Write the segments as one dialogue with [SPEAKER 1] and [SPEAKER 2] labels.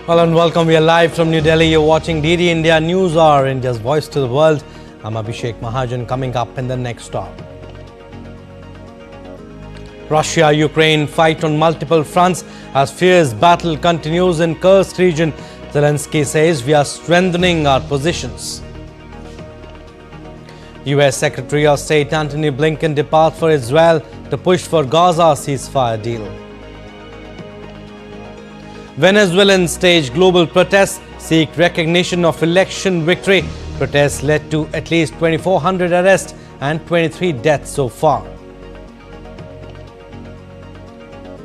[SPEAKER 1] Hello and welcome. We are live from New Delhi. You're watching DD India News Hour, India's voice to the world. I'm Abhishek Mahajan. Coming up in the next stop. Russia-Ukraine fight on multiple fronts as fierce battle continues in Kursk region. Zelensky says we are strengthening our positions. US Secretary of State Antony Blinken departs for Israel to push for Gaza ceasefire deal. Venezuelans stage global protests, seek recognition of election victory. Protests led to at least 2,400 arrests and 23 deaths so far.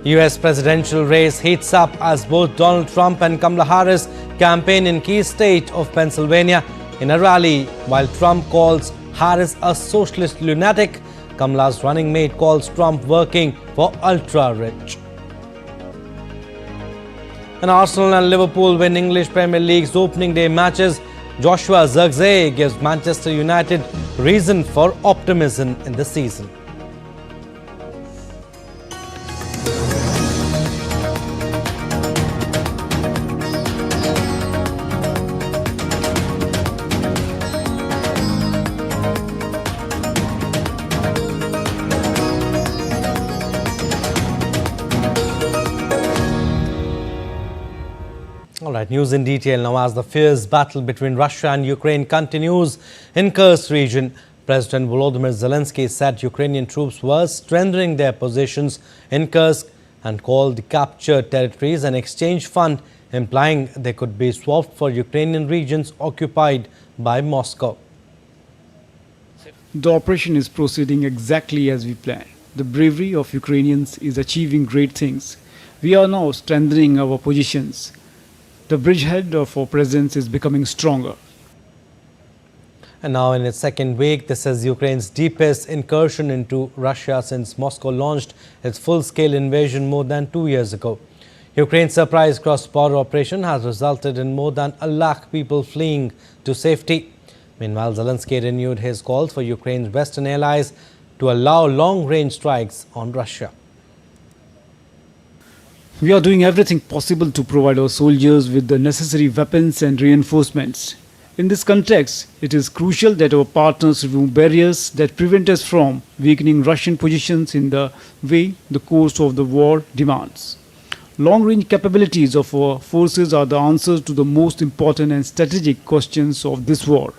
[SPEAKER 1] US presidential race heats up as both Donald Trump and Kamala Harris campaign in key state of Pennsylvania. In a rally, while Trump calls Harris a socialist lunatic, Kamala's running mate calls Trump working for ultra-rich. And Arsenal and Liverpool win English Premier League's opening day matches. Joshua Zirkzee gives Manchester United reason for optimism in the season. All right, news in detail now. As the fierce battle between Russia and Ukraine continues in Kursk region, President Volodymyr Zelensky said Ukrainian troops were strengthening their positions in Kursk and called the captured territories an exchange fund, implying they could be swapped for Ukrainian regions occupied by Moscow.
[SPEAKER 2] The operation is proceeding exactly as we planned. The bravery of Ukrainians is achieving great things. We are now strengthening our positions. The bridgehead of our presence is becoming stronger.
[SPEAKER 1] And now in its second week, this is Ukraine's deepest incursion into Russia since Moscow launched its full-scale invasion more than 2 years ago. Ukraine's surprise cross-border operation has resulted in more than 1 lakh people fleeing to safety. Meanwhile, Zelensky renewed his calls for Ukraine's Western allies to allow long-range strikes on Russia.
[SPEAKER 2] We are doing everything possible to provide our soldiers with the necessary weapons and reinforcements. In this context, it is crucial that our partners remove barriers that prevent us from weakening Russian positions in the way the course of the war demands. Long-range capabilities of our forces are the answers to the most important and strategic questions of this war.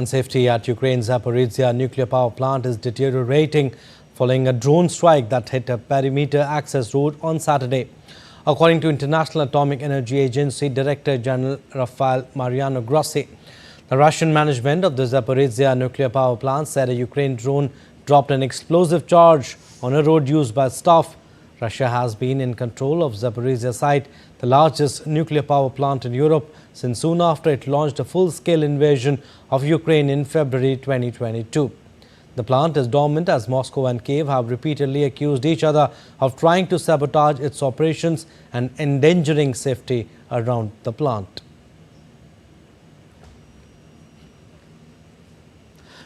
[SPEAKER 1] Safety at Ukraine's Zaporizhzhia nuclear power plant is deteriorating following a drone strike that hit a perimeter access road on Saturday. According to International Atomic Energy Agency Director General Rafael Mariano Grossi, the Russian management of the Zaporizhzhia nuclear power plant said a Ukraine drone dropped an explosive charge on a road used by staff. Russia has been in control of Zaporizhzhia site, the largest nuclear power plant in Europe, since soon after it launched a full-scale invasion of Ukraine in February 2022. The plant is dormant as Moscow and Kiev have repeatedly accused each other of trying to sabotage its operations and endangering safety around the plant.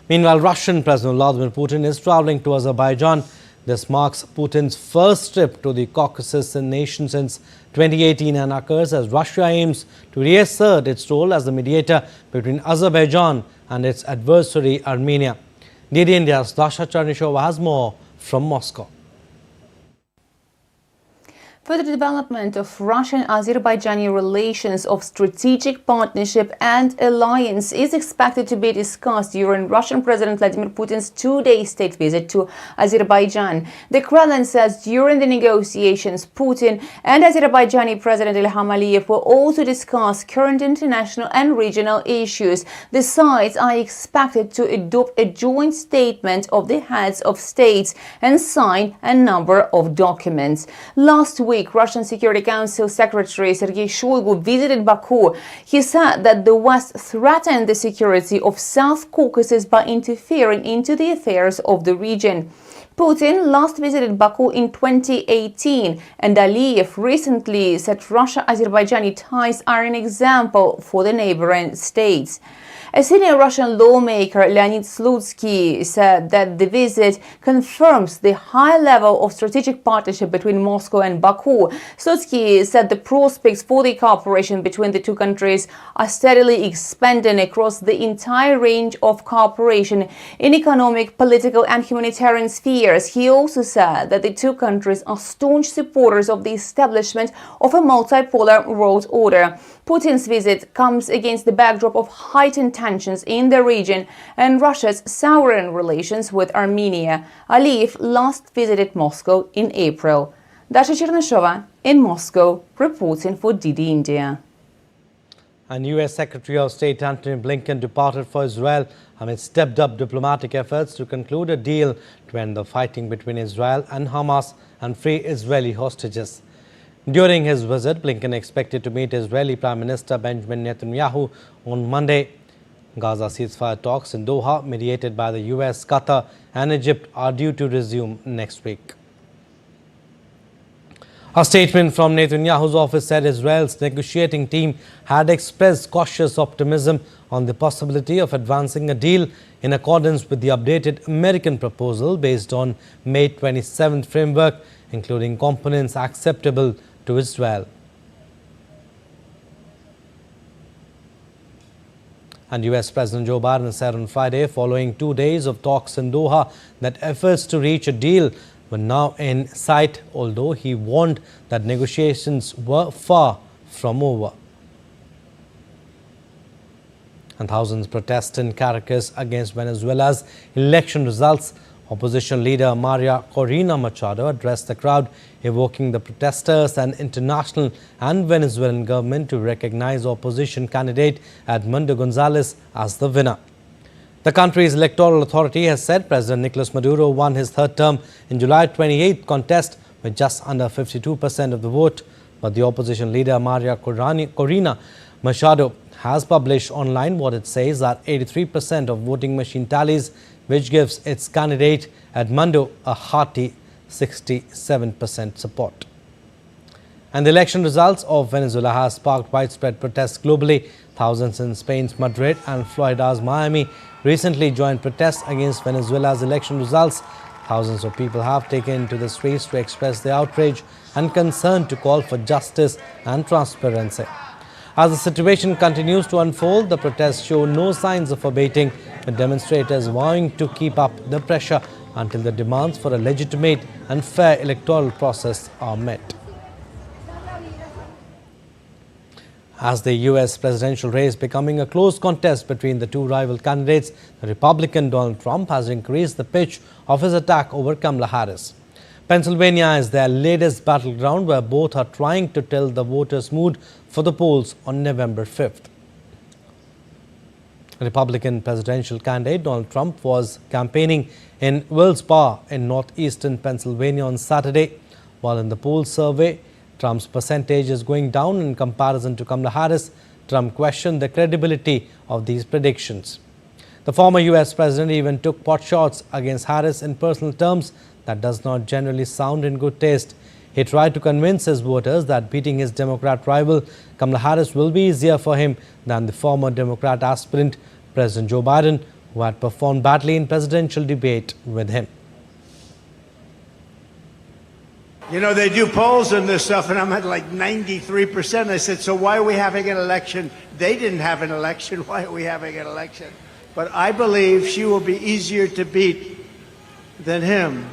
[SPEAKER 1] Meanwhile, Russian President Vladimir Putin is traveling to Azerbaijan. This marks Putin's first trip to the Caucasus nation since 2018 and occurs as Russia aims to reassert its role as the mediator between Azerbaijan and its adversary Armenia. DD India's Dasha Charnishova has more from Moscow.
[SPEAKER 3] Further development of Russian-Azerbaijani relations of strategic partnership and alliance is expected to be discussed during Russian President Vladimir Putin's two-day state visit to Azerbaijan. The Kremlin says during the negotiations, Putin and Azerbaijani President Ilham Aliyev will also discuss current international and regional issues. The sides are expected to adopt a joint statement of the heads of states and sign a number of documents. Last week, Russian Security Council Secretary Sergei Shoigu visited Baku. He said that the West threatened the security of South Caucasus by interfering into the affairs of the region. Putin last visited Baku in 2018, and Aliyev recently said Russia-Azerbaijani ties are an example for the neighboring states. A senior Russian lawmaker, Leonid Slutsky, said that the visit confirms the high level of strategic partnership between Moscow and Baku. Slutsky said the prospects for the cooperation between the two countries are steadily expanding across the entire range of cooperation in economic, political and humanitarian spheres. He also said that the two countries are staunch supporters of the establishment of a multipolar world order. Putin's visit comes against the backdrop of heightened tensions in the region and Russia's souring relations with Armenia. Aliyev last visited Moscow in April. Dasha Chernashova in Moscow, reporting for DD India.
[SPEAKER 1] And U.S. Secretary of State Antony Blinken departed for Israel amid stepped-up diplomatic efforts to conclude a deal to end the fighting between Israel and Hamas and free Israeli hostages. During his visit, Blinken expected to meet Israeli Prime Minister Benjamin Netanyahu on Monday. Gaza ceasefire talks in Doha, mediated by the US, Qatar and Egypt, are due to resume next week. A statement from Netanyahu's office said Israel's negotiating team had expressed cautious optimism on the possibility of advancing a deal in accordance with the updated American proposal based on May 27th framework, including components acceptable to Israel. And US President Joe Biden said on Friday, following 2 days of talks in Doha, that efforts to reach a deal were now in sight, although he warned that negotiations were far from over. And thousands protest in Caracas against Venezuela's election results. Opposition leader Maria Corina Machado addressed the crowd, evoking the protesters and international and Venezuelan government to recognize opposition candidate Edmundo Gonzalez as the winner. The country's electoral authority has said President Nicolas Maduro won his third term in July 28th contest with just under 52% of the vote, but the opposition leader Maria Corina Machado has published online what it says are 83% of voting machine tallies, which gives its candidate Edmundo a hearty 67% support. And the election results of Venezuela has sparked widespread protests globally. Thousands in Spain's Madrid and Florida's Miami recently joined protests against Venezuela's election results. Thousands of people have taken to the streets to express their outrage and concern, to call for justice and transparency. As the situation continues to unfold, the protests show no signs of abating, with demonstrators vowing to keep up the pressure until the demands for a legitimate and fair electoral process are met. As the U.S. presidential race becoming a close contest between the two rival candidates, the Republican Donald Trump has increased the pitch of his attack over Kamala Harris. Pennsylvania is their latest battleground, where both are trying to tilt the voters' mood for the polls on November 5th. Republican presidential candidate Donald Trump was campaigning in Wilkes-Barre in northeastern Pennsylvania on Saturday. While in the poll survey, Trump's percentage is going down in comparison to Kamala Harris, Trump questioned the credibility of these predictions. The former U.S. president even took potshots against Harris in personal terms that does not generally sound in good taste. He tried to convince his voters that beating his Democrat rival Kamala Harris will be easier for him than the former Democrat aspirant, President Joe Biden, who had performed badly in presidential debate with him.
[SPEAKER 4] You know, they do polls and this stuff, and I'm at like 93%. I said, so why are we having an election? They didn't have an election. Why are we having an election? But I believe she will be easier to beat than him,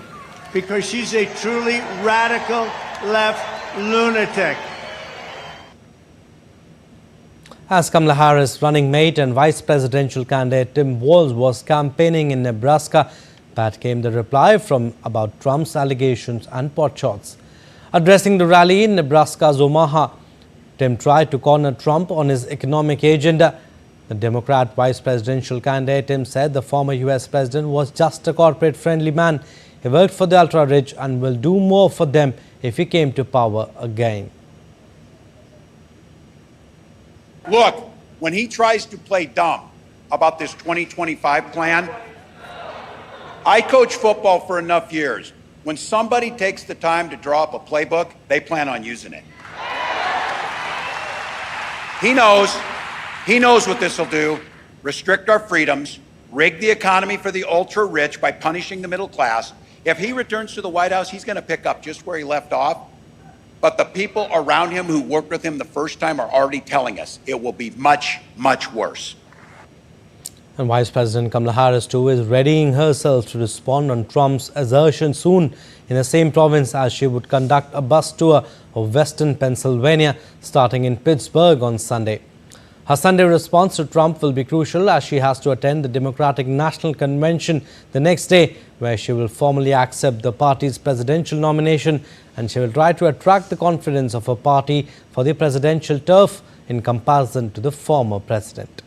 [SPEAKER 4] because she's a truly radical left lunatic.
[SPEAKER 1] As Kamala Harris' running mate and vice presidential candidate Tim Walz was campaigning in Nebraska, that came the reply from about Trump's allegations and potshots. Addressing the rally in Nebraska's Omaha, Tim tried to corner Trump on his economic agenda. The Democrat vice presidential candidate Tim said the former U.S. president was just a corporate-friendly man. He worked for the ultra-rich and will do more for them if he came to power again.
[SPEAKER 5] Look, when he tries to play dumb about this 2025 plan, I coached football for enough years. When somebody takes the time to draw up a playbook, they plan on using it. He knows what this will do: restrict our freedoms, rig the economy for the ultra-rich by punishing the middle class. If he returns to the White House, he's going to pick up just where he left off. But the people around him who worked with him the first time are already telling us it will be much, much worse.
[SPEAKER 1] And Vice President Kamala Harris too is readying herself to respond on Trump's assertion soon in the same province, as she would conduct a bus tour of Western Pennsylvania starting in Pittsburgh on Sunday. Her Sunday response to Trump will be crucial, as she has to attend the Democratic National Convention the next day, where she will formally accept the party's presidential nomination, and she will try to attract the confidence of her party for the presidential turf in comparison to the former president.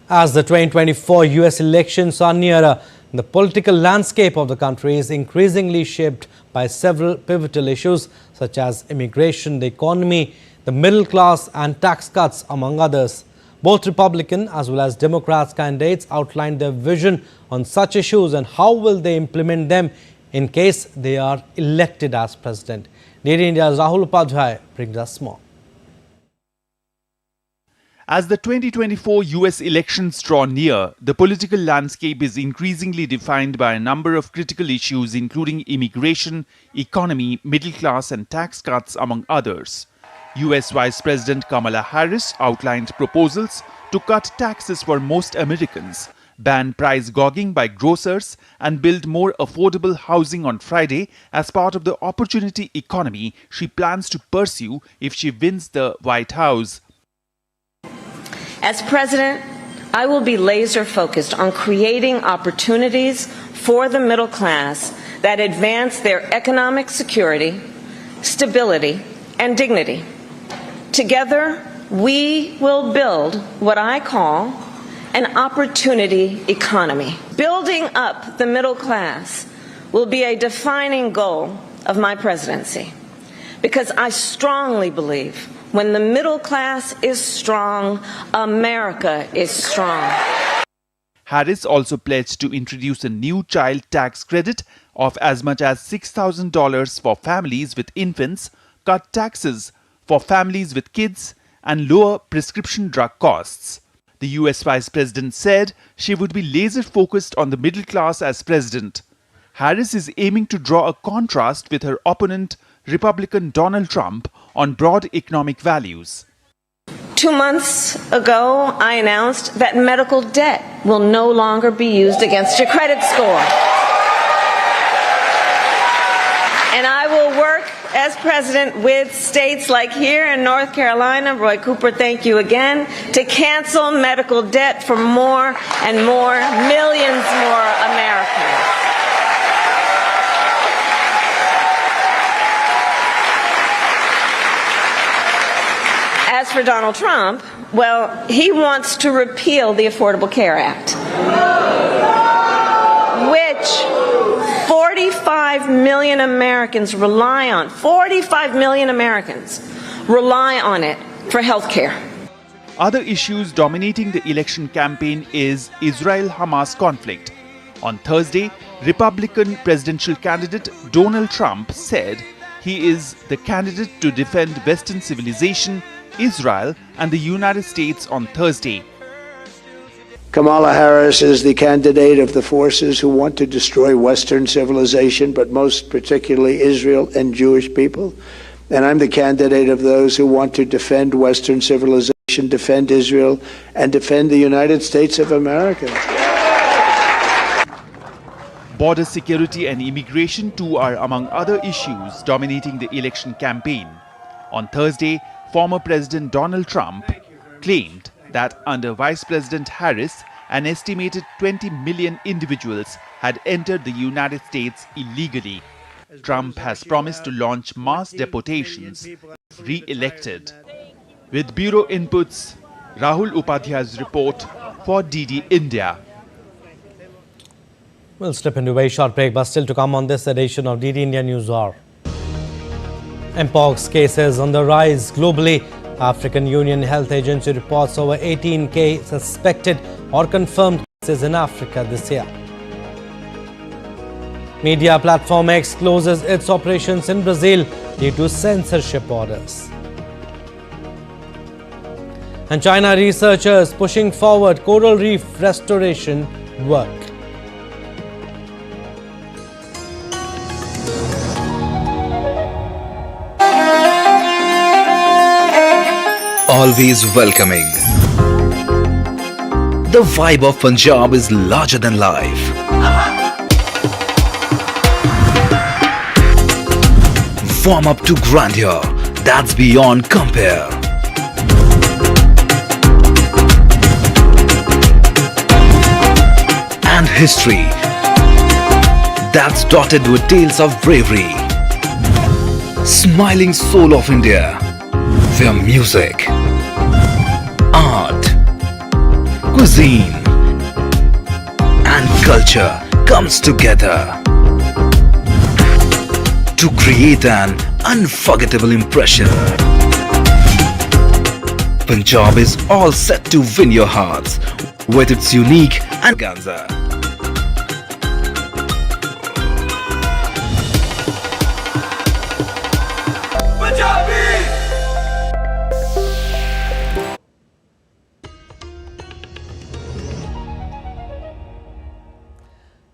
[SPEAKER 1] As the 2024 US elections are nearer, the political landscape of the country is increasingly shaped by several pivotal issues such as immigration, the economy, the middle class and tax cuts, among others. Both Republican as well as Democrats candidates outlined their vision on such issues and how will they implement them in case they are elected as president. DD India's Rahul Upadhyay brings us more.
[SPEAKER 6] As the 2024 US elections draw near, the political landscape is increasingly defined by a number of critical issues, including immigration, economy, middle class and tax cuts, among others. US Vice President Kamala Harris outlined proposals to cut taxes for most Americans, ban price gouging by grocers and build more affordable housing on Friday as part of the opportunity economy she plans to pursue if she wins the White House.
[SPEAKER 7] As president, I will be laser focused on creating opportunities for the middle class that advance their economic security, stability, and dignity. Together, we will build what I call an opportunity economy. Building up the middle class will be a defining goal of my presidency, because I strongly believe when the middle class is strong, America is strong.
[SPEAKER 6] Harris also pledged to introduce a new child tax credit of as much as $6,000 for families with infants, cut taxes for families with kids, and lower prescription drug costs. The US Vice President said she would be laser focused on the middle class as president. Harris is aiming to draw a contrast with her opponent, Republican Donald Trump, on broad economic values.
[SPEAKER 7] 2 months ago, I announced that medical debt will no longer be used against your credit score. And I will work as president with states like here in North Carolina, Roy Cooper, thank you again, to cancel medical debt for more and more, millions more Americans. As for Donald Trump, well, he wants to repeal the Affordable Care Act, which 45 million Americans rely on. 45 million Americans rely on it for health care.
[SPEAKER 6] Other issues dominating the election campaign is Israel-Hamas conflict. On Thursday, Republican presidential candidate Donald Trump said he is the candidate to defend Western civilization, Israel and the United States on Thursday.
[SPEAKER 4] Kamala Harris is the candidate of the forces who want to destroy Western civilization, but most particularly Israel and Jewish people. And I'm the candidate of those who want to defend Western civilization, defend Israel, and defend the United States of America.
[SPEAKER 6] Border security and immigration too are among other issues dominating the election campaign. On Thursday, former President Donald Trump claimed that under Vice President Harris, an estimated 20 million individuals had entered the United States illegally. Trump has promised to launch mass deportations if re-elected. With Bureau Inputs, Rahul Upadhyay's report for DD India.
[SPEAKER 1] We'll step into a very short break, but still to come on this edition of DD India News Hour. Mpox cases on the rise globally. African Union Health Agency reports over 18K suspected or confirmed cases in Africa this year. Media platform X closes its operations in Brazil due to censorship orders. And China researchers pushing forward coral reef restoration work.
[SPEAKER 8] Always welcoming. The vibe of Punjab is larger than life. Warm up to grandeur that's beyond compare. And history that's dotted with tales of bravery. Smiling soul of India, where music, art, cuisine and culture comes together to create an unforgettable impression. Punjab is all set to win your hearts with its unique organza.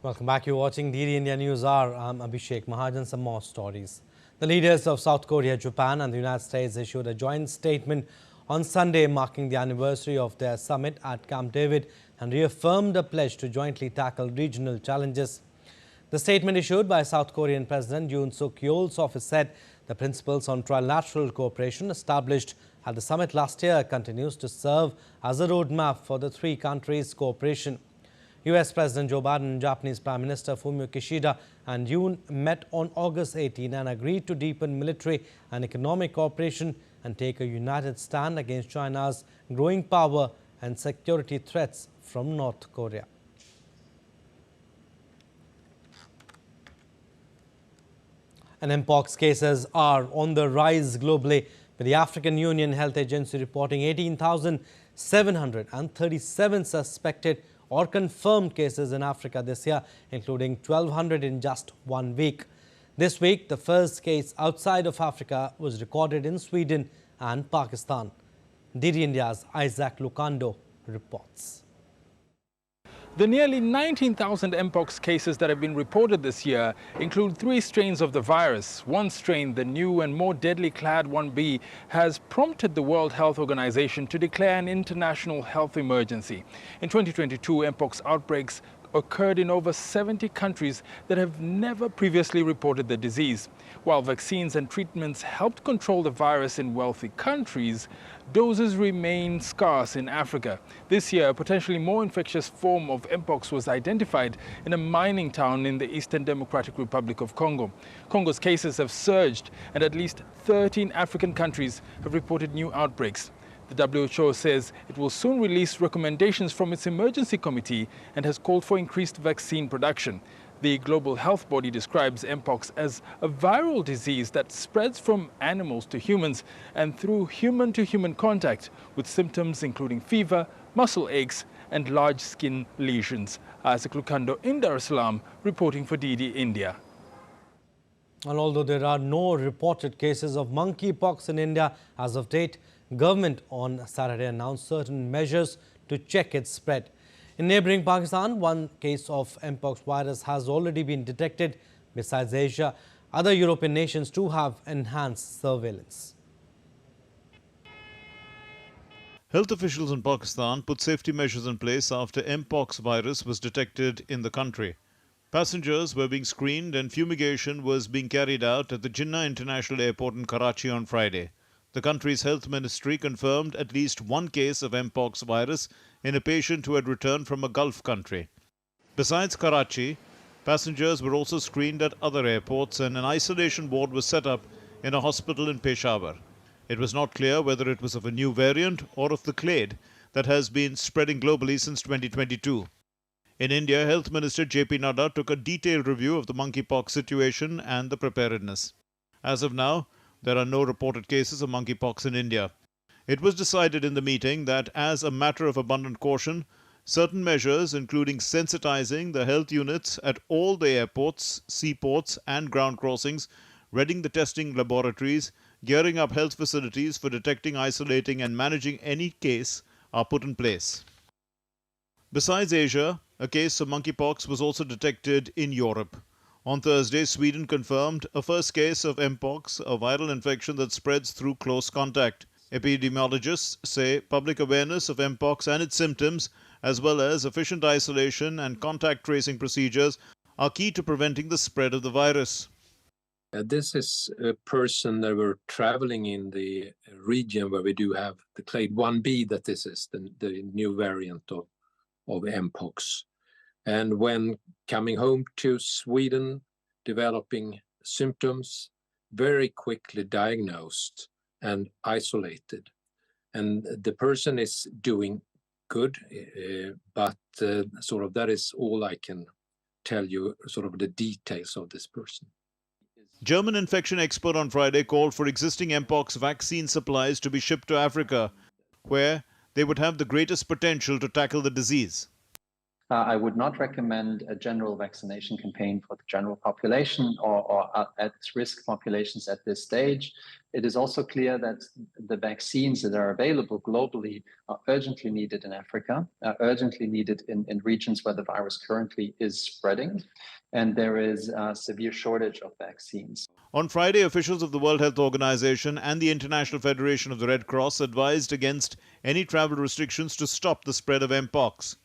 [SPEAKER 1] Welcome back. You're watching DD India News Hour. I'm Abhishek Mahajan. Some more stories. The leaders of South Korea, Japan and the United States issued a joint statement on Sunday marking the anniversary of their summit at Camp David and reaffirmed a pledge to jointly tackle regional challenges. The statement issued by South Korean President Yoon Suk Yeol's office said the principles on trilateral cooperation established at the summit last year continues to serve as a roadmap for the three countries' cooperation. US President Joe Biden and Japanese Prime Minister Fumio Kishida and Yoon met on August 18 and agreed to deepen military and economic cooperation and take a united stand against China's growing power and security threats from North Korea. And Mpox cases are on the rise globally, with the African Union Health Agency reporting 18,737 suspected or confirmed cases in Africa this year, including 1,200 in just 1 week. This week, the first case outside of Africa was recorded in Sweden and Pakistan. DD India's Isaac Lucando reports.
[SPEAKER 9] The nearly 19,000 Mpox cases that have been reported this year include 3 strains of the virus. One strain, the new and more deadly clade 1B, has prompted the World Health Organization to declare an international health emergency. In 2022, Mpox outbreaks occurred in over 70 countries that have never previously reported the disease. While vaccines and treatments helped control the virus in wealthy countries, doses remain scarce in Africa. This year, a potentially more infectious form of Mpox was identified in a mining town in the Eastern Democratic Republic of Congo. Congo's cases have surged, and at least 13 African countries have reported new outbreaks. The WHO says it will soon release recommendations from its emergency committee and has called for increased vaccine production. The global health body describes Mpox as a viral disease that spreads from animals to humans and through human-to-human contact, with symptoms including fever, muscle aches and large skin lesions. Isaac Lucando in Dar es Salaam, reporting for DD India.
[SPEAKER 1] And although there are no reported cases of monkeypox in India as of date, government on Saturday announced certain measures to check its spread. In neighbouring Pakistan, 1 case of Mpox virus has already been detected. Besides Asia, other European nations too have enhanced surveillance.
[SPEAKER 10] Health officials in Pakistan put safety measures in place after Mpox virus was detected in the country. Passengers were being screened and fumigation was being carried out at the Jinnah International Airport in Karachi on Friday. The country's health ministry confirmed at least 1 case of Mpox virus in a patient who had returned from a Gulf country. Besides Karachi, passengers were also screened at other airports and an isolation ward was set up in a hospital in Peshawar. It was not clear whether it was of a new variant or of the clade that has been spreading globally since 2022. In India, Health Minister J.P. Nadda took a detailed review of the monkeypox situation and the preparedness. As of now, there are no reported cases of monkeypox in India. It was decided in the meeting that, as a matter of abundant caution, certain measures, including sensitizing the health units at all the airports, seaports, and ground crossings, readying the testing laboratories, gearing up health facilities for detecting, isolating, and managing any case, are put in place. Besides Asia, a case of monkeypox was also detected in Europe. On Thursday, Sweden confirmed a first case of mpox, a viral infection that spreads through close contact. Epidemiologists say public awareness of mpox and its symptoms, as well as efficient isolation and contact tracing procedures, are key to preventing the spread of the virus.
[SPEAKER 11] This is a person that were traveling in the region where we do have the clade 1b, that this is the new variant of mpox. And when coming home to Sweden, developing symptoms, very quickly diagnosed and isolated. And the person is doing good, but sort of that is all I can tell you, sort of the details of this person.
[SPEAKER 10] German infection expert on Friday called for existing mpox vaccine supplies to be shipped to Africa, where they would have the greatest potential to tackle the disease.
[SPEAKER 12] I would not recommend a general vaccination campaign for the general population or at-risk populations at this stage. It is also clear that the vaccines that are available globally are urgently needed in Africa, are urgently needed in regions where the virus currently is spreading, and there is a severe shortage of vaccines.
[SPEAKER 10] On Friday, officials of the World Health Organization and the International Federation of the Red Cross advised against any travel restrictions to stop the spread of mpox.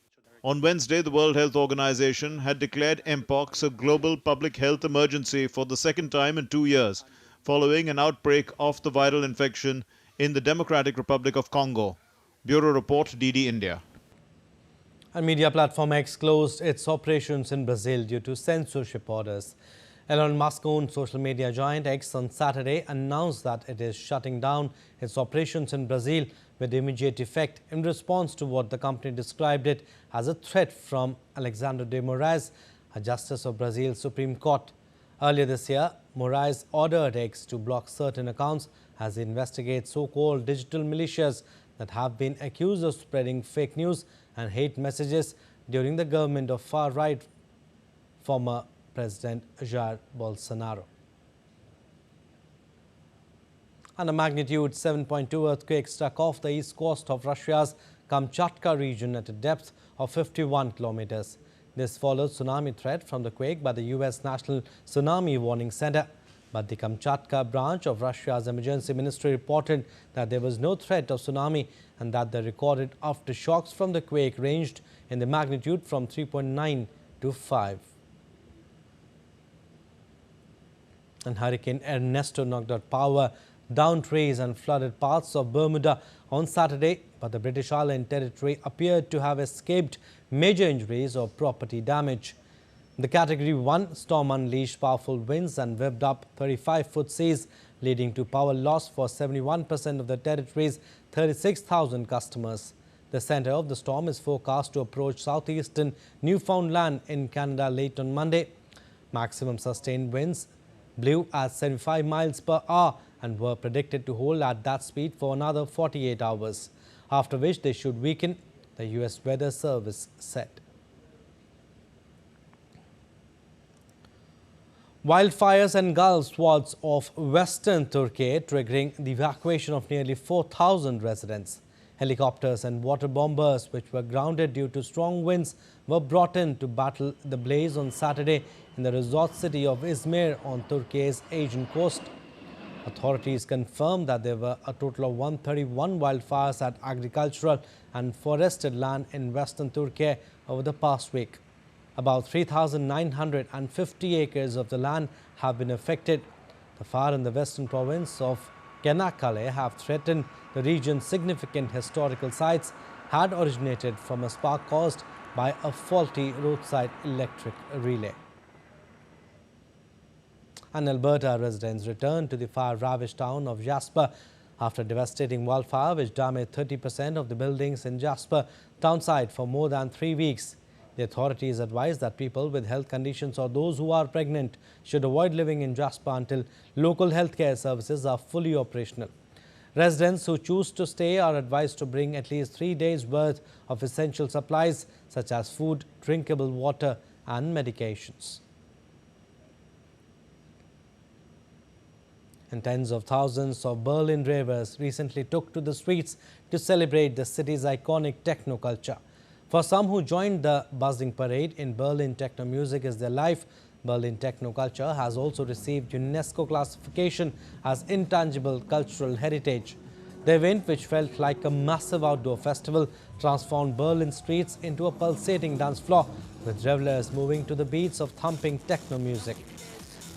[SPEAKER 10] On Wednesday, the World Health Organization had declared mpox a global public health emergency for the second time in 2 years, following an outbreak of the viral infection in the Democratic Republic of Congo. Bureau Report, DD India.
[SPEAKER 1] And media platform X closed its operations in Brazil due to censorship orders. Elon Musk-owned social media giant X on Saturday announced that it is shutting down its operations in Brazil with immediate effect in response to what the company described it as a threat from Alexandre de Moraes, a justice of Brazil's Supreme Court. Earlier this year, Moraes ordered X to block certain accounts as he investigates so-called digital militias that have been accused of spreading fake news and hate messages during the government of far-right former President Jair Bolsonaro. And a magnitude 7.2 earthquake struck off the east coast of Russia's Kamchatka region at a depth of 51 kilometers. This followed tsunami threat from the quake by the U.S. National Tsunami Warning Center. But the Kamchatka branch of Russia's emergency ministry reported that there was no threat of tsunami and that the recorded aftershocks from the quake ranged in the magnitude from 3.9 to 5. And Hurricane Ernesto knocked out power, downed trees and flooded parts of Bermuda on Saturday, but the British Island territory appeared to have escaped major injuries or property damage. The Category 1 storm unleashed powerful winds and whipped up 35-foot seas, leading to power loss for 71% of the territory's 36,000 customers. The center of the storm is forecast to approach southeastern Newfoundland in Canada late on Monday. Maximum sustained winds blew at 75 miles per hour and were predicted to hold at that speed for another 48 hours, after which they should weaken, the U.S. Weather Service said. Wildfires engulfed swaths of western Turkey, triggering the evacuation of nearly 4,000 residents. Helicopters and water bombers, which were grounded due to strong winds, were brought in to battle the blaze on Saturday in the resort city of Izmir on Turkey's Aegean coast. Authorities confirmed that there were a total of 131 wildfires at agricultural and forested land in western Turkey over the past week. About 3,950 acres of the land have been affected. The fire in the western province of Çanakkale have threatened the region's significant historical sites, had originated from a spark caused by a faulty roadside electric relay. And Alberta residents returned to the fire-ravaged town of Jasper after a devastating wildfire which damaged 30% of the buildings in Jasper townsite for more than 3 weeks. The authorities advise that people with health conditions or those who are pregnant should avoid living in Jasper until local healthcare services are fully operational. Residents who choose to stay are advised to bring at least 3 days' worth of essential supplies such as food, drinkable water and medications. And tens of thousands of Berlin ravers recently took to the streets to celebrate the city's iconic techno culture. For some who joined the buzzing parade, in Berlin techno music is their life. Berlin techno culture has also received UNESCO classification as intangible cultural heritage. The event, which felt like a massive outdoor festival, transformed Berlin streets into a pulsating dance floor, with revelers moving to the beats of thumping techno music.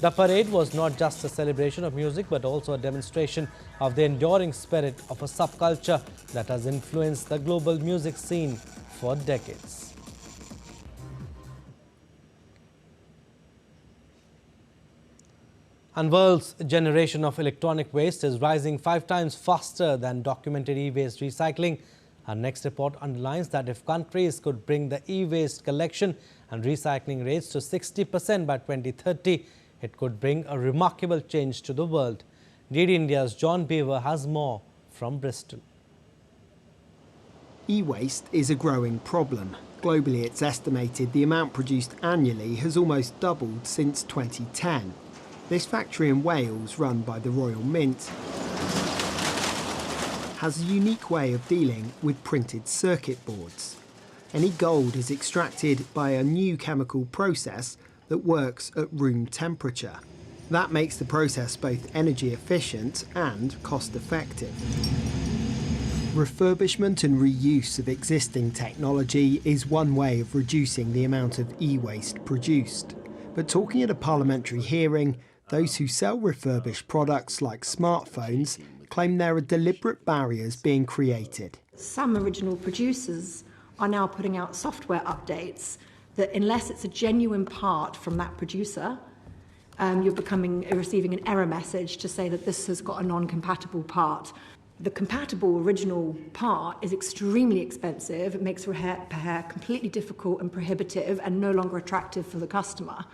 [SPEAKER 1] The parade was not just a celebration of music, but also a demonstration of the enduring spirit of a subculture that has influenced the global music scene for decades. And world's generation of electronic waste is rising 5 times faster than documented e-waste recycling. Our next report underlines that if countries could bring the e-waste collection and recycling rates to 60% by 2030, it could bring a remarkable change to the world. DD India's John Beaver has more from Bristol.
[SPEAKER 13] E-waste is a growing problem. Globally, it's estimated the amount produced annually has almost doubled since 2010. This factory in Wales, run by the Royal Mint, has a unique way of dealing with printed circuit boards. Any gold is extracted by a new chemical process that works at room temperature. That makes the process both energy efficient and cost effective. Refurbishment and reuse of existing technology is one way of reducing the amount of e-waste produced. But talking at a parliamentary hearing, those who sell refurbished products like smartphones claim there are deliberate barriers being created.
[SPEAKER 14] Some original producers are now putting out software updates that, unless it's a genuine part from that producer, you're receiving an error message to say that this has got a non-compatible part. The compatible original part is extremely expensive. It makes repair completely difficult and prohibitive and no longer attractive for the customer.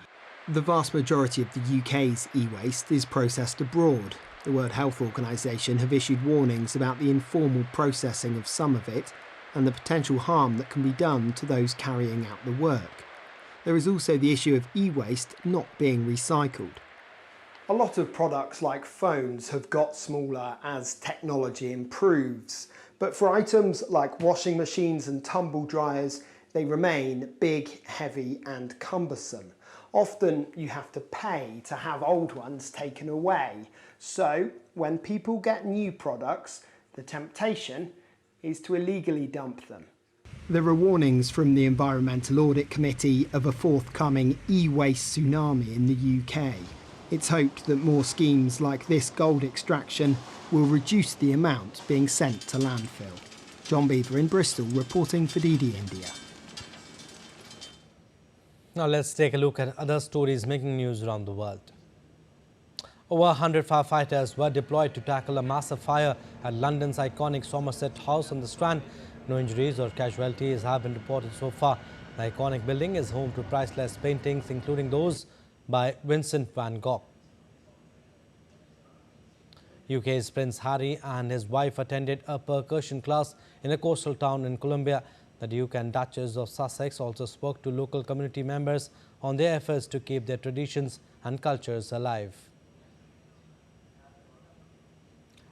[SPEAKER 13] The vast majority of the UK's e-waste is processed abroad. The World Health Organization have issued warnings about the informal processing of some of it and the potential harm that can be done to those carrying out the work. There is also the issue of e-waste not being recycled. A lot of products like phones have got smaller as technology improves, but for items like washing machines and tumble dryers, they remain big, heavy and cumbersome. Often you have to pay to have old ones taken away. So when people get new products, the temptation is to illegally dump them. There are warnings from the Environmental Audit Committee of a forthcoming e-waste tsunami in the UK. It's hoped that more schemes like this gold extraction will reduce the amount being sent to landfill. John Beaver in Bristol reporting for DD India.
[SPEAKER 1] Now let's take a look at other stories making news around the world. Over 100 firefighters were deployed to tackle a massive fire at London's iconic Somerset House on the Strand. No injuries or casualties have been reported so far. The iconic building is home to priceless paintings, including those by Vincent van Gogh. UK's Prince Harry and his wife attended a percussion class in a coastal town in Colombia. The Duke and Duchess of Sussex also spoke to local community members on their efforts to keep their traditions and cultures alive.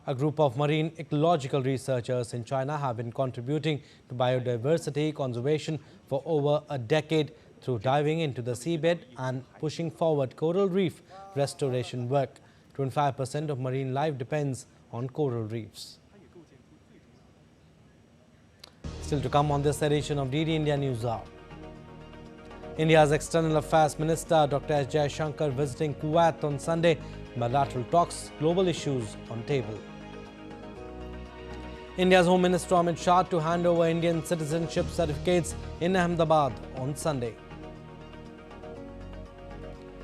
[SPEAKER 1] A group of marine ecological researchers in China have been contributing to biodiversity conservation for over a decade through diving into the seabed and pushing forward coral reef restoration work. 25% of marine life depends on coral reefs. Still to come on this edition of DD India News Hour. India's External Affairs Minister Dr. S. Jaishankar visiting Kuwait on Sunday. Bilateral talks, global issues on table. India's Home Minister Amit Shah to hand over Indian citizenship certificates in Ahmedabad on Sunday.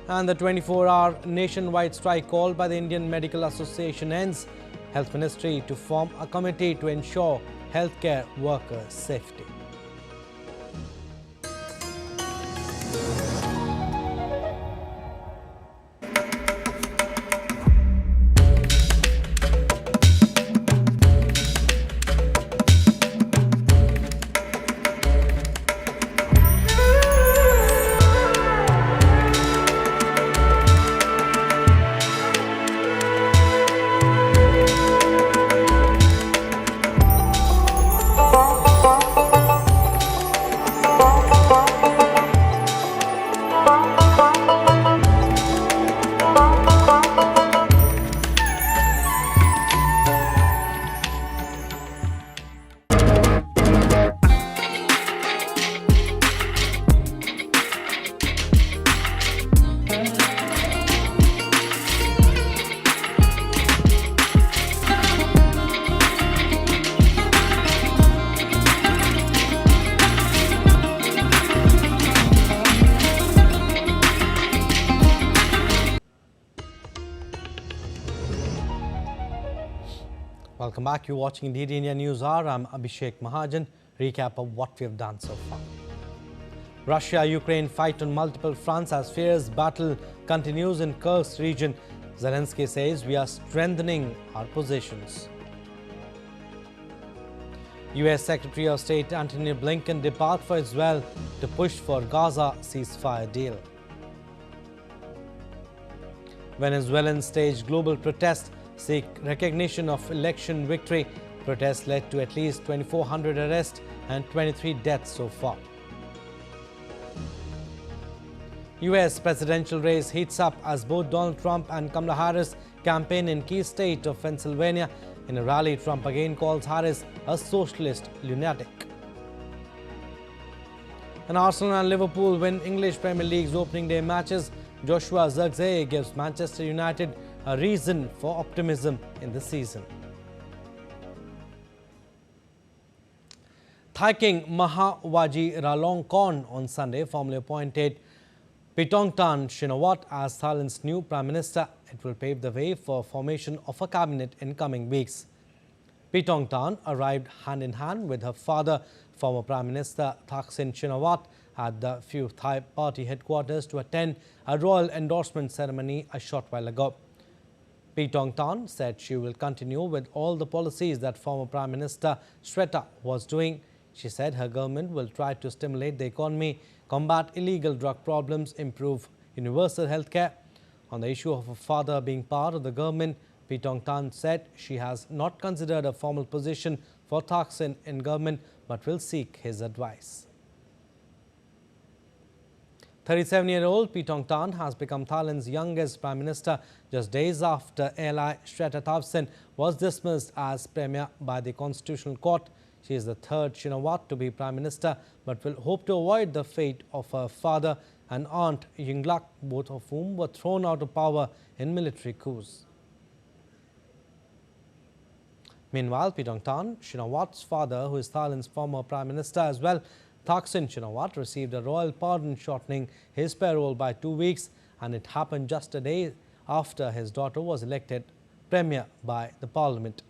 [SPEAKER 1] And the 24-hour nationwide strike called by the Indian Medical Association ends. Health Ministry to form a committee to ensure healthcare workers' safety. Welcome back. You're watching DD India News Hour. I'm Abhishek Mahajan. Recap of what we have done so far. Russia-Ukraine fight on multiple fronts as fierce battle continues in Kursk region. Zelensky says we are strengthening our positions. US Secretary of State Antony Blinken departs for Israel to push for Gaza ceasefire deal. Venezuelans stage global protest seek recognition of election victory. Protests led to at least 2,400 arrests and 23 deaths so far. US presidential race heats up as both Donald Trump and Kamala Harris campaign in key state of Pennsylvania. In a rally, Trump again calls Harris a socialist lunatic. And Arsenal and Liverpool win English Premier League's opening day matches. Joshua Zirkzee gives Manchester United a reason for optimism in the season. Thai King Maha Vajiralongkorn on Sunday formally appointed Paetongtarn Shinawatra as Thailand's new Prime Minister. It will pave the way for formation of a cabinet in coming weeks. Paetongtarn arrived hand in hand with her father, former Prime Minister Thaksin Shinawatra, at the Pheu Thai Party headquarters to attend a royal endorsement ceremony a short while ago. Paetongtarn said she will continue with all the policies that former Prime Minister Srettha was doing. She said her government will try to stimulate the economy, combat illegal drug problems, improve universal health care. On the issue of her father being part of the government, Paetongtarn said she has not considered a formal position for Thaksin in government but will seek his advice. 37-year-old Paetongtarn has become Thailand's youngest Prime Minister just days after ally Srettha Thavisin was dismissed as Premier by the Constitutional Court. She is the third Shinawatra to be Prime Minister but will hope to avoid the fate of her father and aunt Yingluck, both of whom were thrown out of power in military coups. Meanwhile, Paetongtarn Shinawatra's father, who is Thailand's former Prime Minister as well, Thaksin Shinawatra, received a royal pardon shortening his parole by 2 weeks, and it happened just a day after his daughter was elected Premier by the Parliament.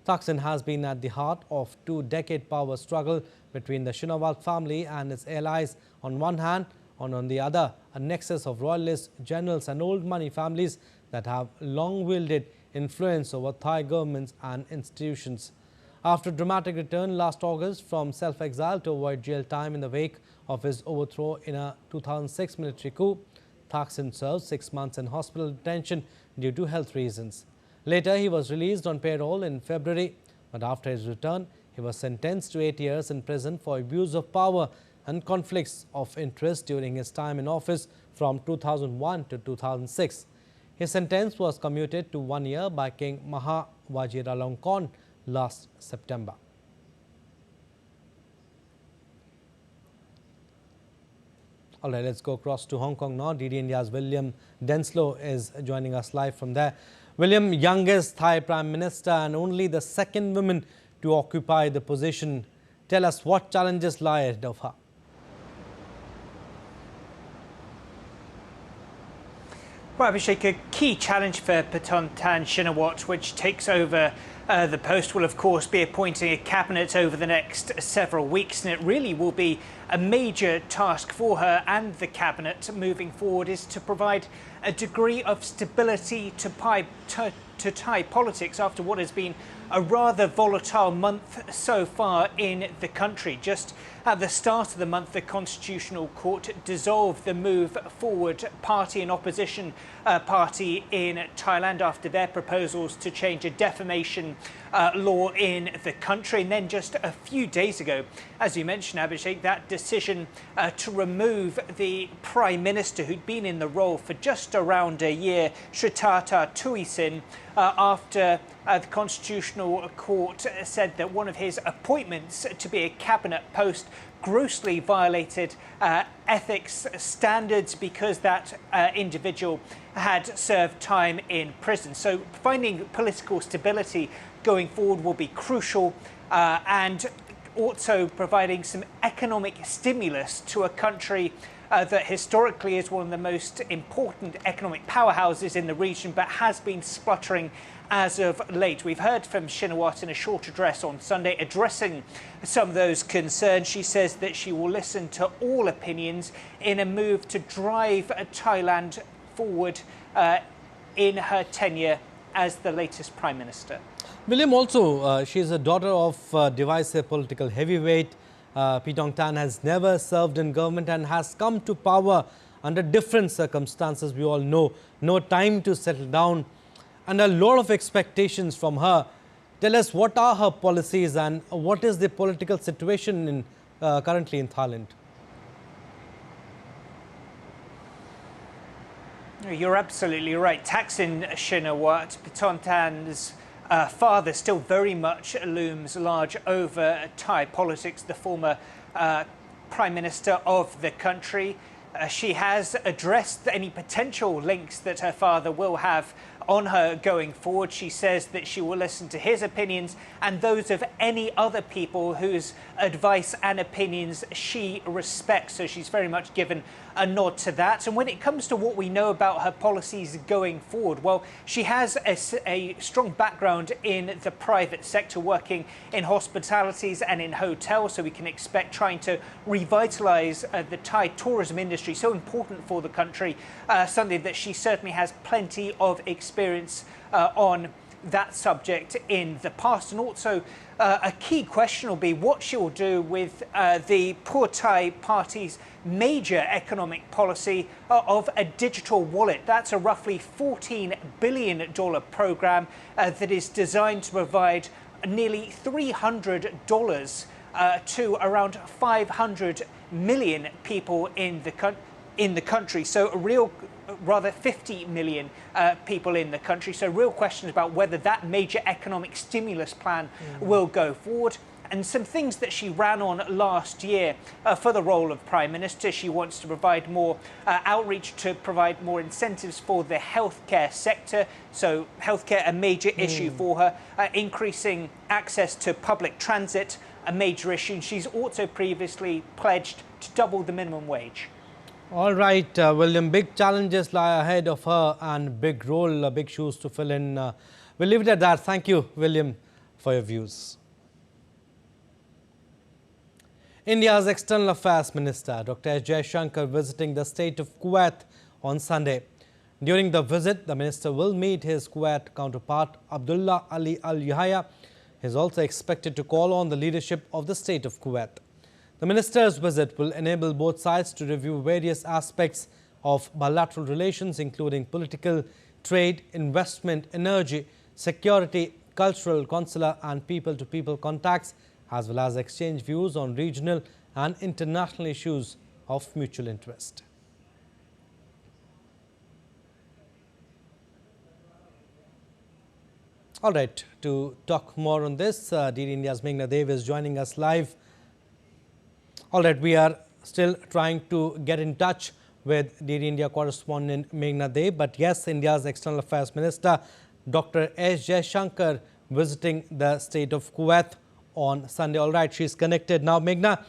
[SPEAKER 1] Thaksin has been at the heart of two-decade power struggle between the Shinawatra family and its allies on one hand, and on the other, a nexus of royalists, generals and old money families that have long wielded influence over Thai governments and institutions. After a dramatic return last August from self-exile to avoid jail time in the wake of his overthrow in a 2006 military coup, Thaksin served 6 months in hospital detention due to health reasons. Later, he was released on parole in February, but after his return, he was sentenced to 8 years in prison for abuse of power and conflicts of interest during his time in office from 2001 to 2006. His sentence was commuted to 1 year by King Maha Vajiralongkorn last September. All right, let's go across to Hong Kong now. DD India's William Denslow is joining us live from there. William, youngest Thai Prime Minister and only the second woman to occupy the position. Tell us what challenges lie ahead of her.
[SPEAKER 15] Well, Abhishek, a key challenge for Paetongtarn Shinawatra, which takes over the post, will of course be appointing a cabinet over the next several weeks, and it really will be a major task for her and the cabinet moving forward, is to provide a degree of stability to Thai politics after what has been a rather volatile month so far in the country. Just at the start of the month, the Constitutional Court dissolved the Move Forward party and opposition party in Thailand after their proposals to change a defamation law in the country. And then just a few days ago, as you mentioned, Abhishek, that decision to remove the Prime Minister who'd been in the role for just around a year, Srettha Thavisin, after the Constitutional Court said that one of his appointments to be a cabinet post grossly violated ethics standards because that individual had served time in prison. So finding political stability going forward will be crucial, and also providing some economic stimulus to a country that historically is one of the most important economic powerhouses in the region, but has been spluttering as of late. We've heard from Shinawatra in a short address on Sunday addressing some of those concerns. She says that she will listen to all opinions in a move to drive Thailand forward in her tenure as the latest Prime Minister.
[SPEAKER 1] William, also, she is a daughter of divisive political heavyweight. Pitong Tan has never served in government and has come to power under different circumstances. We all know, no time to settle down, and a lot of expectations from her. Tell us, what are her policies and what is the political situation currently in Thailand?
[SPEAKER 15] You're absolutely right. Thaksin Shinawatra, Pitong Tan's father, still very much looms large over Thai politics, the former Prime Minister of the country. She has addressed any potential links that her father will have on her going forward. She says that she will listen to his opinions and those of any other people whose advice and opinions she respects. So she's very much given a nod to that. And when it comes to what we know about her policies going forward, well, she has a strong background in the private sector, working in hospitalities and in hotels. So we can expect trying to revitalize the Thai tourism industry, so important for the country, something that she certainly has plenty of experience on that subject in the past. And also a key question will be what she will do with the Pheu Thai Party's major economic policy of a digital wallet. That's a roughly $14 billion program that is designed to provide nearly $300 to around 500 million people in the country. So a real, rather 50 million people in the country. So real questions about whether that major economic stimulus plan will go forward. And some things that she ran on last year for the role of Prime Minister. She wants to provide more outreach, to provide more incentives for the healthcare sector. So healthcare, a major issue for her. Increasing access to public transit, a major issue. And she's also previously pledged to double the minimum wage.
[SPEAKER 1] All right, William, big challenges lie ahead of her and big role, big shoes to fill in. We'll leave it at that. Thank you, William, for your views. India's External Affairs Minister, Dr. S. Jaishankar, visiting the state of Kuwait on Sunday. During the visit, the minister will meet his Kuwait counterpart, Abdullah Ali Al Yahya. He is also expected to call on the leadership of the state of Kuwait. The minister's visit will enable both sides to review various aspects of bilateral relations, including political, trade, investment, energy, security, cultural, consular and people-to-people contacts, as well as exchange views on regional and international issues of mutual interest. All right, to talk more on this, DD India's Meghna Dev is joining us live. All right, we are still trying to get in touch with DD India correspondent Meghna Dev, but yes, India's External Affairs Minister, Dr. S. Jaishankar, visiting the state of Kuwait on Sunday. All right, she's connected now. Meghna,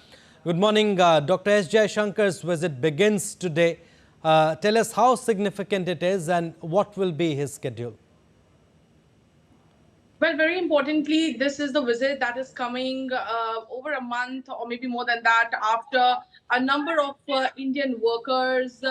[SPEAKER 1] good morning. Dr. S. Jaishankar's visit begins today. Tell us how significant it is and what will be his schedule.
[SPEAKER 16] Well, very importantly, this is the visit that is coming over a month or maybe more than that after a number of Indian workers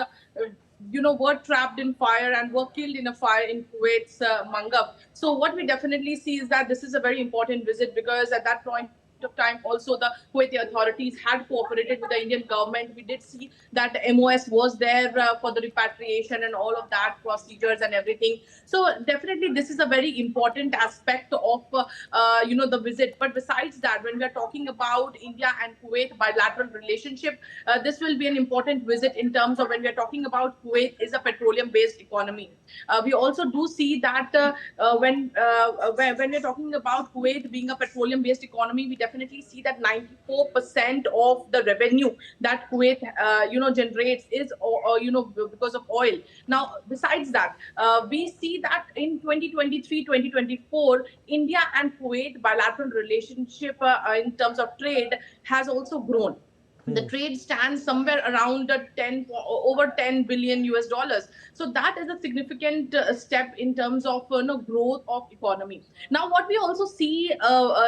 [SPEAKER 16] were trapped in fire and were killed in a fire in Kuwait's Mangab. So what we definitely see is that this is a very important visit, because at that point of time also the Kuwaiti authorities had cooperated with the Indian government. We did see that the MOS was there for the repatriation and all of that procedures and everything. So definitely this is a very important aspect of the visit. But besides that, when we are talking about India and Kuwait bilateral relationship, this will be an important visit in terms of when we are talking about Kuwait is a petroleum based economy. We also do see that when we're talking about Kuwait being a petroleum based economy, we definitely see that 94% of the revenue that Kuwait generates is because of oil. Now, besides that, we see that in 2023-2024, India and Kuwait bilateral relationship in terms of trade has also grown. The trade stands somewhere around over 10 billion US dollars. So that is a significant step in terms of growth of economy. Now, what we also see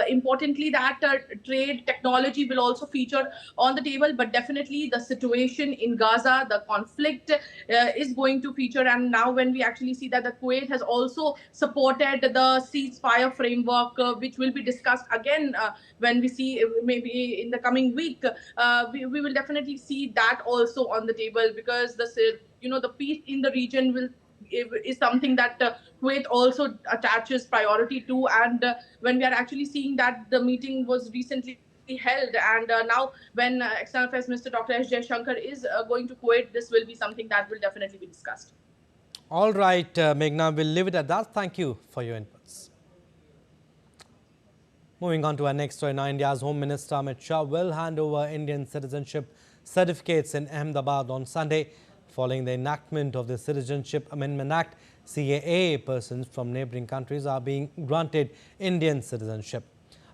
[SPEAKER 16] importantly, that trade technology will also feature on the table, but definitely the situation in Gaza, the conflict is going to feature. And now when we actually see that the Kuwait has also supported the ceasefire framework, which will be discussed again when we see maybe in the coming week, we will definitely see that also on the table, because the peace in the region is something that Kuwait also attaches priority to. And when we are actually seeing that the meeting was recently held, and now when External Affairs Minister Dr. S. Jaishankar is going to Kuwait, this will be something that will definitely be discussed.
[SPEAKER 1] All right, Meghna, we'll leave it at that. Thank you for your inputs. Moving on to our next story, now India's Home Minister Amit Shah will hand over Indian citizenship certificates in Ahmedabad on Sunday. Following the enactment of the Citizenship Amendment Act, CAA, persons from neighbouring countries are being granted Indian citizenship.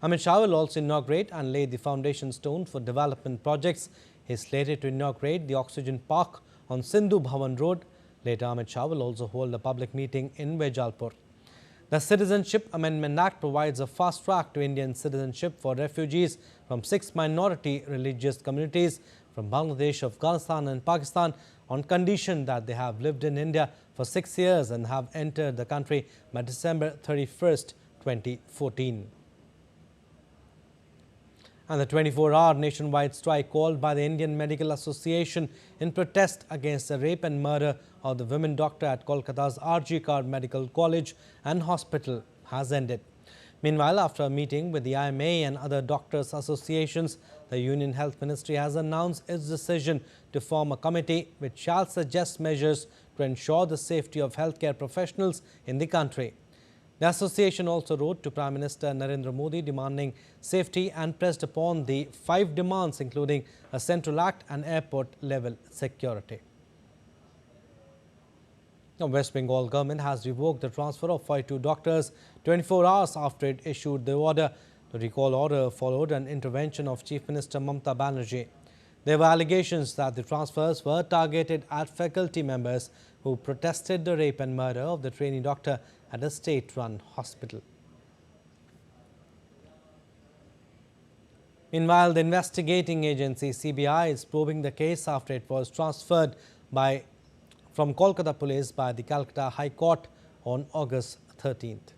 [SPEAKER 1] Amit Shah will also inaugurate and lay the foundation stone for development projects. He is slated to inaugurate the Oxygen Park on Sindhu Bhavan Road. Later, Amit Shah will also hold a public meeting in Vejalpur. The Citizenship Amendment Act provides a fast track to Indian citizenship for refugees from 6 minority religious communities from Bangladesh, Afghanistan and Pakistan on condition that they have lived in India for 6 years and have entered the country by December 31st, 2014. And the 24-hour nationwide strike called by the Indian Medical Association in protest against the rape and murder of the women doctor at Kolkata's RG Kar Medical College and Hospital has ended. Meanwhile, after a meeting with the IMA and other doctors' associations, the Union Health Ministry has announced its decision to form a committee which shall suggest measures to ensure the safety of healthcare professionals in the country. The association also wrote to Prime Minister Narendra Modi demanding safety and pressed upon the 5 demands including a Central Act and airport level security. The West Bengal government has revoked the transfer of 42 doctors 24 hours after it issued the order. The recall order followed an intervention of Chief Minister Mamata Banerjee. There were allegations that the transfers were targeted at faculty members who protested the rape and murder of the trainee doctor at a state-run hospital. Meanwhile, the investigating agency CBI is probing the case after it was transferred from Kolkata Police by the Calcutta High Court on August 13th.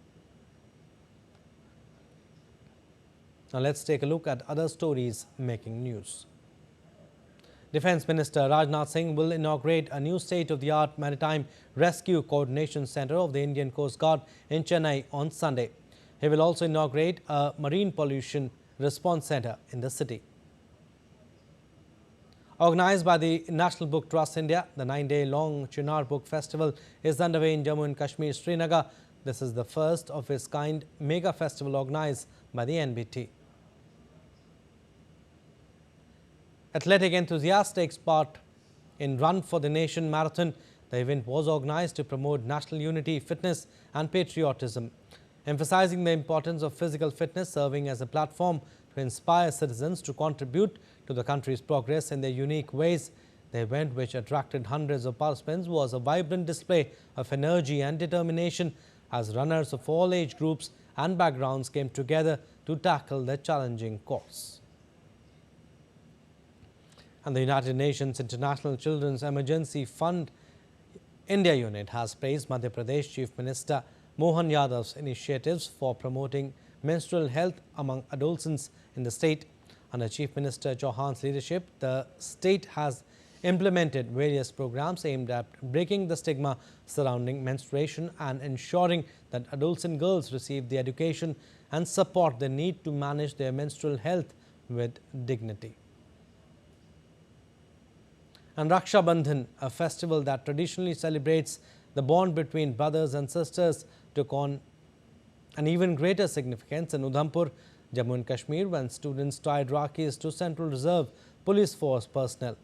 [SPEAKER 1] Now let's take a look at other stories making news. Defence Minister Rajnath Singh will inaugurate a new state-of-the-art maritime rescue coordination centre of the Indian Coast Guard in Chennai on Sunday. He will also inaugurate a marine pollution response centre in the city. Organised by the National Book Trust India, the 9-day-long Chinar Book Festival is underway in Jammu and Kashmir, Srinagar. This is the first of its kind mega festival organised by the NBT. Athletic enthusiasts takes part in Run for the Nation marathon. The event was organised to promote national unity, fitness and patriotism, emphasising the importance of physical fitness, serving as a platform to inspire citizens to contribute to the country's progress in their unique ways. The event, which attracted hundreds of participants, was a vibrant display of energy and determination as runners of all age groups and backgrounds came together to tackle the challenging cause. And the United Nations International Children's Emergency Fund India Unit has praised Madhya Pradesh Chief Minister Mohan Yadav's initiatives for promoting menstrual health among adolescents in the state. Under Chief Minister Chauhan's leadership, the state has implemented various programs aimed at breaking the stigma surrounding menstruation and ensuring that adolescent girls receive the education and support they need to manage their menstrual health with dignity. And Raksha Bandhan, a festival that traditionally celebrates the bond between brothers and sisters, took on an even greater significance in Udhampur, Jammu and Kashmir, when students tied Rakis to Central Reserve Police Force personnel.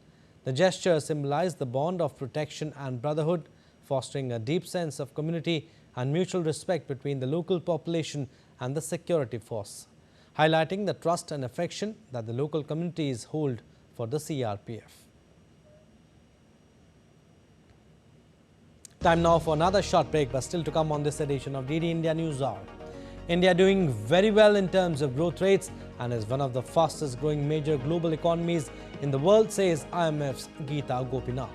[SPEAKER 1] The gesture symbolized the bond of protection and brotherhood, fostering a deep sense of community and mutual respect between the local population and the security force, highlighting the trust and affection that the local communities hold for the CRPF. Time now for another short break, but still to come on this edition of DD India News Hour. India doing very well in terms of growth rates and is one of the fastest growing major global economies in the world, says IMF's Geeta Gopinath.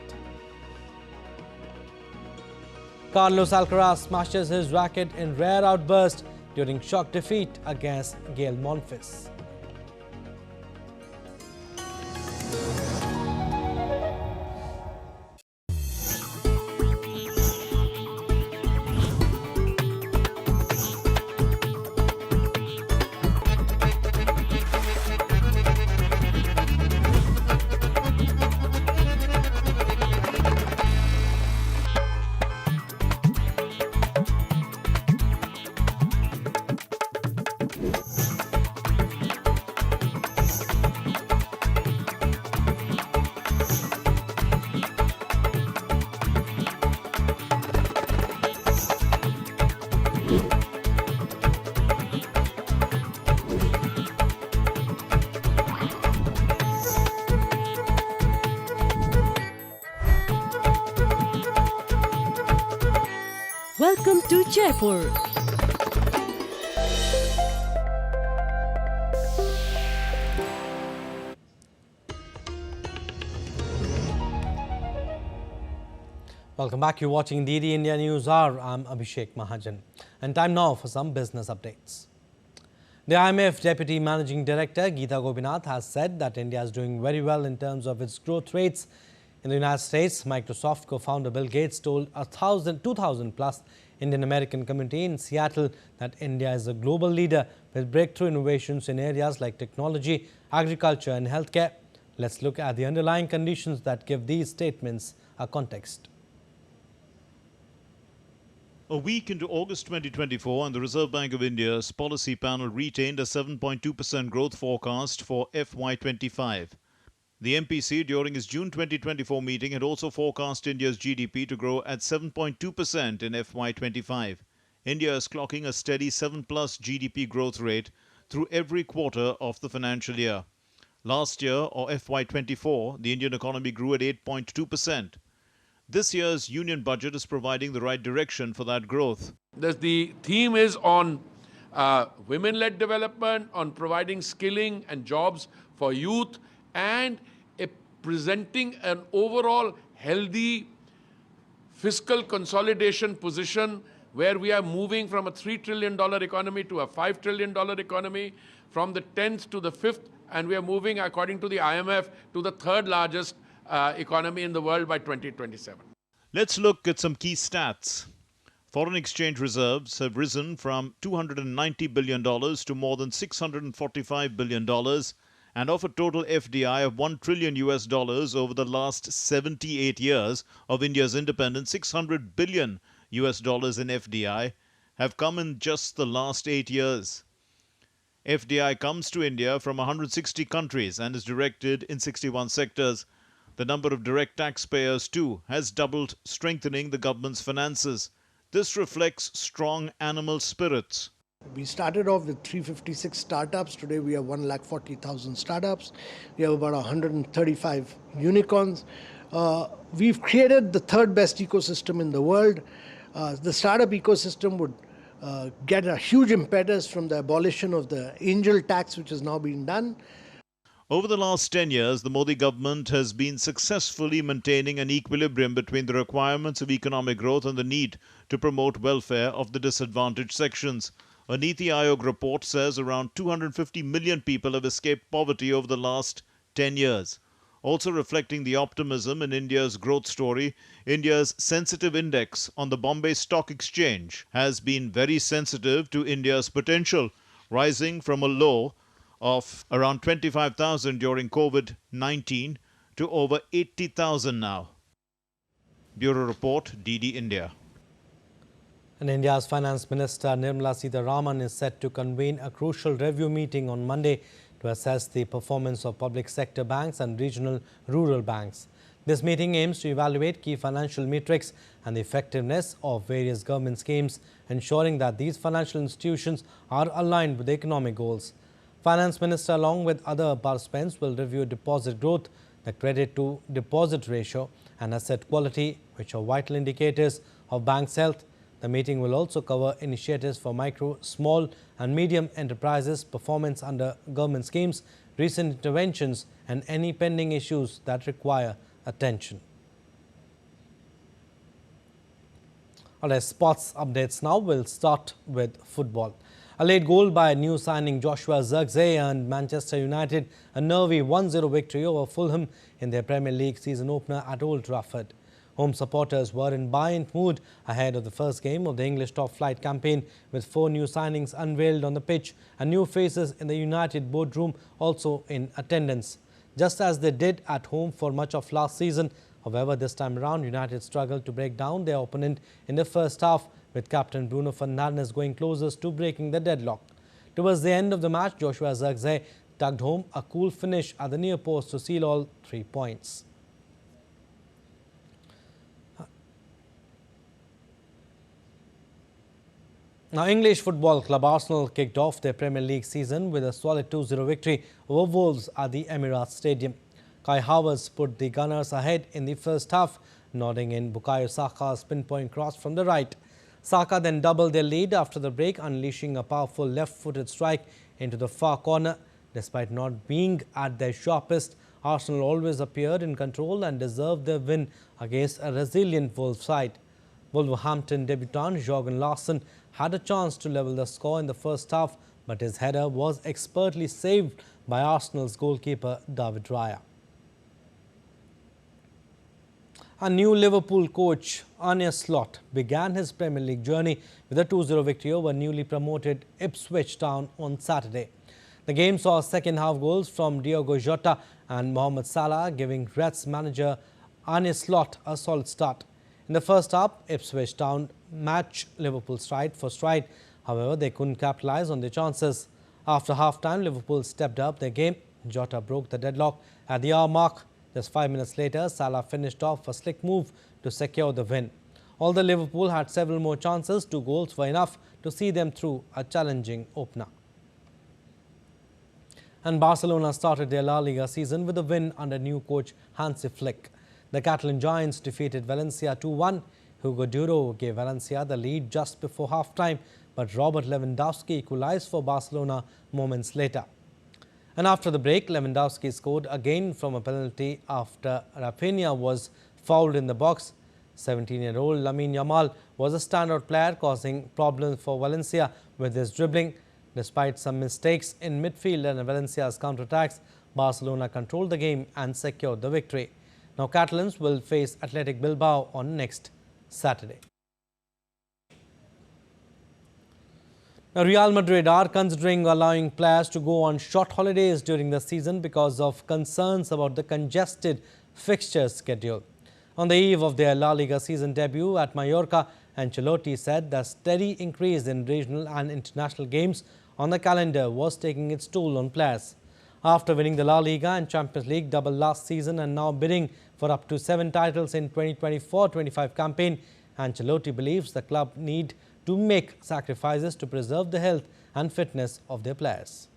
[SPEAKER 1] Carlos Alcaraz smashes his racket in rare outburst during shock defeat against Gael Monfils.
[SPEAKER 17] Welcome to Jaipur.
[SPEAKER 1] Welcome back. You're watching DD India News Hour. I'm Abhishek Mahajan. And time now for some business updates. The IMF Deputy Managing Director Geeta Gopinath has said that India is doing very well in terms of its growth rates. In the United States, Microsoft co-founder Bill Gates told 2,000 plus Indian American community in Seattle that India is a global leader with breakthrough innovations in areas like technology, agriculture and healthcare. Let's look at the underlying conditions that give these statements a context.
[SPEAKER 10] A week into August 2024, and the Reserve Bank of India's policy panel retained a 7.2% growth forecast for FY25. The MPC during its June 2024 meeting had also forecast India's GDP to grow at 7.2% in FY25. India is clocking a steady 7+ GDP growth rate through every quarter of the financial year. Last year, or FY24, the Indian economy grew at 8.2%. This year's union budget is providing the right direction for that growth.
[SPEAKER 18] The theme is on women-led development, on providing skilling and jobs for youth, and presenting an overall healthy fiscal consolidation position where we are moving from a $3 trillion economy to a $5 trillion economy, from the 10th to the 5th, and we are moving, according to the IMF, to the third largest economy in the world by 2027.
[SPEAKER 10] Let's look at some key stats. Foreign exchange reserves have risen from $290 billion to more than $645 billion, and of a total FDI of $1 trillion over the last 78 years of India's independence, $600 billion in FDI have come in just the last 8 years. FDI comes to India from 160 countries and is directed in 61 sectors. The number of direct taxpayers too has doubled, strengthening the government's finances. This reflects strong animal spirits.
[SPEAKER 19] We started off with 356 startups. Today we have 140,000 startups. We have about 135 unicorns. We've created the third best ecosystem in the world. The startup ecosystem would get a huge impetus from the abolition of the angel tax, which has now been done.
[SPEAKER 10] Over the last 10 years, the Modi government has been successfully maintaining an equilibrium between the requirements of economic growth and the need to promote welfare of the disadvantaged sections. A Niti Aayog report says around 250 million people have escaped poverty over the last 10 years. Also reflecting the optimism in India's growth story, India's sensitive index on the Bombay Stock Exchange has been very sensitive to India's potential, rising from a low of around 25,000 during COVID-19 to over 80,000 now. Bureau Report, DD India.
[SPEAKER 1] And India's Finance Minister Nirmala Sitharaman is set to convene a crucial review meeting on Monday to assess the performance of public sector banks and regional rural banks. This meeting aims to evaluate key financial metrics and the effectiveness of various government schemes, ensuring that these financial institutions are aligned with economic goals. Finance Minister along with other participants will review deposit growth, the credit to deposit ratio and asset quality, which are vital indicators of banks' health. The meeting will also cover initiatives for micro, small and medium enterprises, performance under government schemes, recent interventions and any pending issues that require attention. All right, sports updates now. We'll start with football. A late goal by new signing Joshua Zirkzee earned Manchester United a nervy 1-0 victory over Fulham in their Premier League season opener at Old Trafford. Home supporters were in buoyant mood ahead of the first game of the English top-flight campaign, with 4 new signings unveiled on the pitch and new faces in the United boardroom also in attendance. Just as they did at home for much of last season, however, this time around, United struggled to break down their opponent in the first half, with captain Bruno Fernandes going closest to breaking the deadlock. Towards the end of the match, Joshua Zirkzee tugged home a cool finish at the near post to seal all 3 points. Now, English football club Arsenal kicked off their Premier League season with a solid 2-0 victory over Wolves at the Emirates Stadium. Kai Havertz put the Gunners ahead in the first half, nodding in Bukayo Saka's pinpoint cross from the right. Saka then doubled their lead after the break, unleashing a powerful left-footed strike into the far corner. Despite not being at their sharpest, Arsenal always appeared in control and deserved their win against a resilient Wolves side. Wolverhampton debutant Jørgen Larsen had a chance to level the score in the first half, but his header was expertly saved by Arsenal's goalkeeper David Raya. A new Liverpool coach, Arne Slot, began his Premier League journey with a 2-0 victory over newly promoted Ipswich Town on Saturday. The game saw second-half goals from Diogo Jota and Mohamed Salah, giving Reds manager Arne Slot a solid start. In the first half, Ipswich Town matched Liverpool stride for stride. However, they couldn't capitalise on their chances. After half-time, Liverpool stepped up their game. Jota broke the deadlock at the hour mark. Just 5 minutes later, Salah finished off a slick move to secure the win. Although Liverpool had several more chances, 2 goals were enough to see them through a challenging opener. And Barcelona started their La Liga season with a win under new coach Hansi Flick. The Catalan Giants defeated Valencia 2-1. Hugo Duro gave Valencia the lead just before half-time, but Robert Lewandowski equalized for Barcelona moments later. And after the break, Lewandowski scored again from a penalty after Rafinha was fouled in the box. 17-year-old Lamine Yamal was a standout player, causing problems for Valencia with his dribbling. Despite some mistakes in midfield and Valencia's counterattacks, Barcelona controlled the game and secured the victory. Now, Catalans will face Athletic Bilbao on next Saturday. Now, Real Madrid are considering allowing players to go on short holidays during the season because of concerns about the congested fixture schedule. On the eve of their La Liga season debut at Mallorca, Ancelotti said the steady increase in regional and international games on the calendar was taking its toll on players. After winning the La Liga and Champions League double last season and now bidding for up to 7 titles in 2024-25 campaign, Ancelotti believes the club need to make sacrifices to preserve the health and fitness of their players.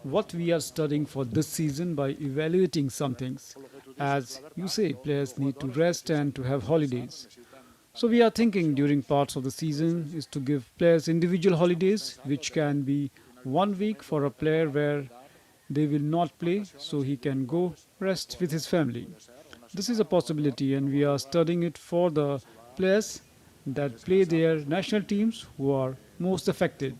[SPEAKER 2] What we are studying for this season by evaluating some things. As you say, players need to rest and to have holidays. So we are thinking during parts of the season is to give players individual holidays, which can be 1 week for a player where they will not play, so he can go rest with his family. This is a possibility, and we are studying it for the players that play their national teams who are most affected.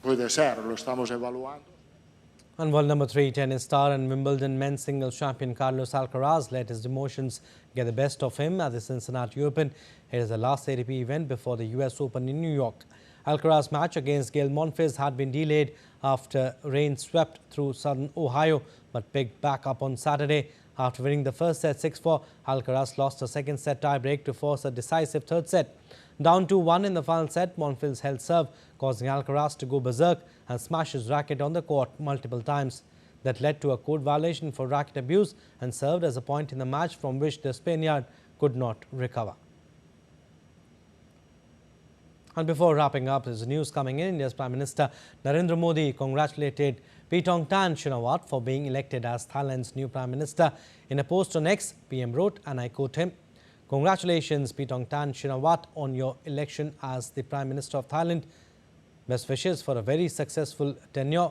[SPEAKER 1] And world number 3 tennis star and Wimbledon men's singles champion Carlos Alcaraz let his emotions get the best of him at the Cincinnati Open. It is the last ATP event before the US Open in New York. Alcaraz's match against Gael Monfils had been delayed after rain swept through southern Ohio, but picked back up on Saturday. After winning the first set 6-4, Alcaraz lost a second set tiebreak to force a decisive third set. Down 2-1 in the final set, Monfils held serve, causing Alcaraz to go berserk and smash his racket on the court multiple times. That led to a code violation for racket abuse and served as a point in the match from which the Spaniard could not recover. And before wrapping up, there's news coming in. India's Prime Minister Narendra Modi congratulated Paetongtarn Shinawatra for being elected as Thailand's new Prime Minister. In a post on X, PM wrote, and I quote him, "Congratulations, Paetongtarn Shinawatra, on your election as the Prime Minister of Thailand. Best wishes for a very successful tenure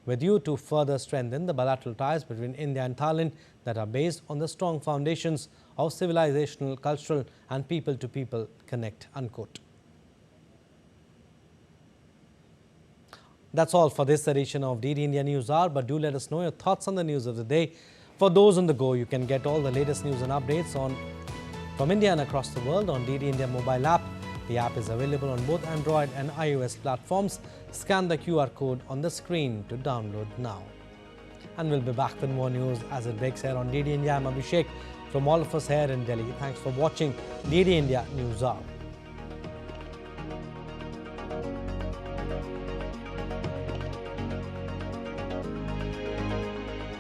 [SPEAKER 1] with you to further strengthen the bilateral ties between India and Thailand that are based on the strong foundations of civilizational, cultural and people-to-people connect," unquote. That's all for this edition of DD India News Hour, but do let us know your thoughts on the news of the day. For those on the go, you can get all the latest news and updates from India and across the world on DD India mobile app. The app is available on both Android and iOS platforms. Scan the QR code on the screen to download now. And we'll be back with more news as it breaks here on DD India. I'm Abhishek. From all of us here in Delhi, thanks for watching DD India News Hour.